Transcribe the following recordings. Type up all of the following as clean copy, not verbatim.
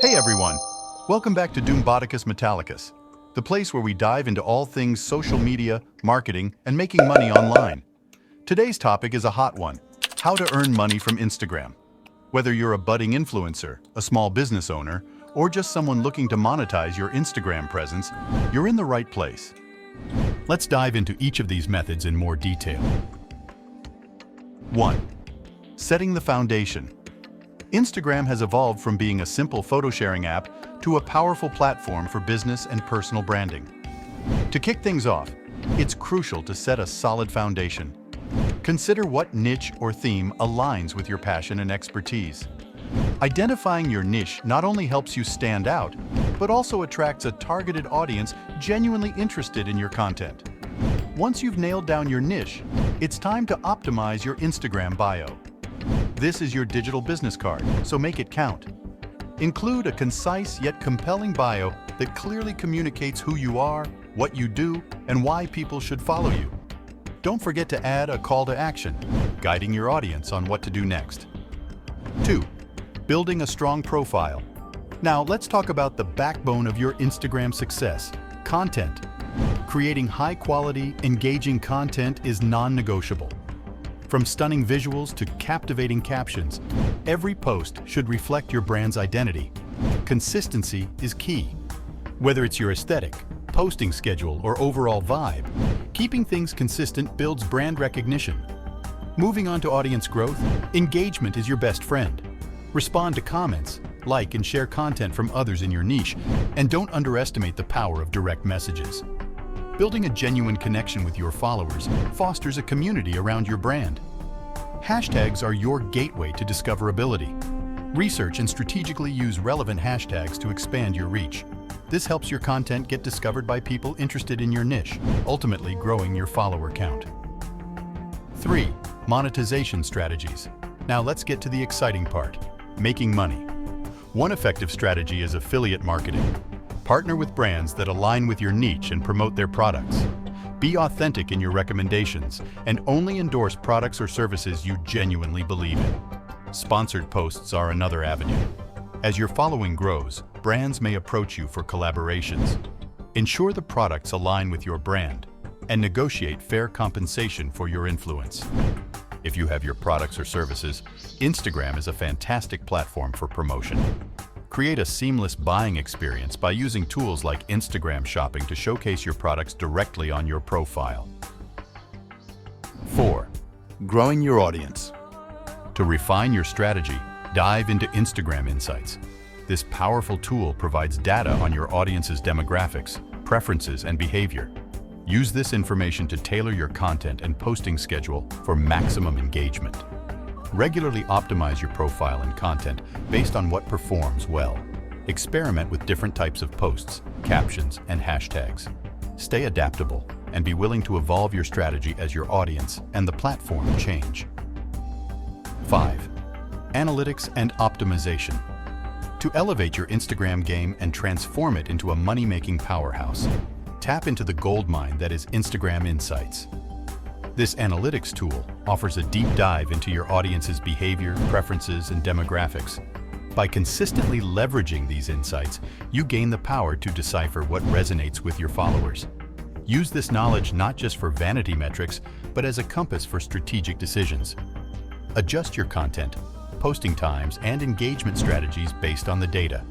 Hey everyone! Welcome back to Doomboticus Metallicus, the place where we dive into all things social media, marketing, and making money online. Today's topic is a hot one: how to earn money from Instagram. Whether you're a budding influencer, a small business owner, or just someone looking to monetize your Instagram presence, you're in the right place. Let's dive into each of these methods in more detail. 1. Setting the foundation. Instagram has evolved from being a simple photo-sharing app to a powerful platform for business and personal branding. To kick things off, it's crucial to set a solid foundation. Consider what niche or theme aligns with your passion and expertise. Identifying your niche not only helps you stand out, but also attracts a targeted audience genuinely interested in your content. Once you've nailed down your niche, it's time to optimize your Instagram bio. This is your digital business card, so make it count. Include a concise yet compelling bio that clearly communicates who you are, what you do, and why people should follow you. Don't forget to add a call to action, guiding your audience on what to do next. 2. Building a strong profile. Now let's talk about the backbone of your Instagram success: content. Creating high-quality, engaging content is non-negotiable. From stunning visuals to captivating captions, every post should reflect your brand's identity. Consistency is key. Whether it's your aesthetic, posting schedule, or overall vibe, keeping things consistent builds brand recognition. Moving on to audience growth, engagement is your best friend. Respond to comments, like and share content from others in your niche, and don't underestimate the power of direct messages. Building a genuine connection with your followers fosters a community around your brand. Hashtags are your gateway to discoverability. Research and strategically use relevant hashtags to expand your reach. This helps your content get discovered by people interested in your niche, ultimately growing your follower count. 3. Monetization strategies. Now let's get to the exciting part: making money. One effective strategy is affiliate marketing. Partner with brands that align with your niche and promote their products. Be authentic in your recommendations and only endorse products or services you genuinely believe in. Sponsored posts are another avenue. As your following grows, brands may approach you for collaborations. Ensure the products align with your brand and negotiate fair compensation for your influence. If you have your products or services, Instagram is a fantastic platform for promotion. Create a seamless buying experience by using tools like Instagram Shopping to showcase your products directly on your profile. 4. Growing your audience. To refine your strategy, dive into Instagram Insights. This powerful tool provides data on your audience's demographics, preferences, and behavior. Use this information to tailor your content and posting schedule for maximum engagement. Regularly optimize your profile and content based on what performs well. Experiment with different types of posts, captions, and hashtags. Stay adaptable and be willing to evolve your strategy as your audience and the platform change. 5. Analytics and optimization. To elevate your Instagram game and transform it into a money-making powerhouse, tap into the goldmine that is Instagram Insights. This analytics tool offers a deep dive into your audience's behavior, preferences, and demographics. By consistently leveraging these insights, you gain the power to decipher what resonates with your followers. Use this knowledge not just for vanity metrics, but as a compass for strategic decisions. Adjust your content, posting times, and engagement strategies based on the data,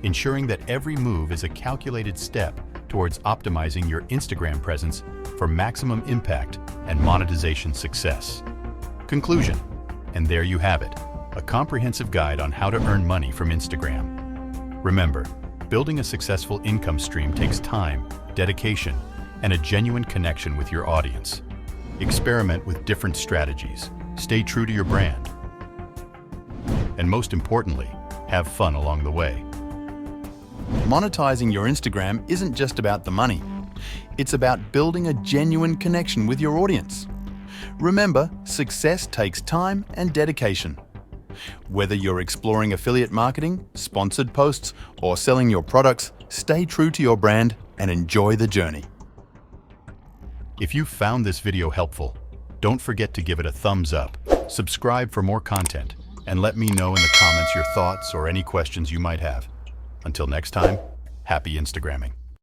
ensuring that every move is a calculated step towards optimizing your Instagram presence for maximum impact and monetization success. Conclusion. And there you have it, a comprehensive guide on how to earn money from Instagram. Remember, building a successful income stream takes time, dedication, and a genuine connection with your audience. Experiment with different strategies, stay true to your brand, and most importantly, have fun along the way. Monetizing your Instagram isn't just about the money. It's about building a genuine connection with your audience. Remember, success takes time and dedication. Whether you're exploring affiliate marketing, sponsored posts, or selling your products, stay true to your brand and enjoy the journey. If you found this video helpful, don't forget to give it a thumbs up, subscribe for more content, and let me know in the comments your thoughts or any questions you might have. Until next time, happy Instagramming.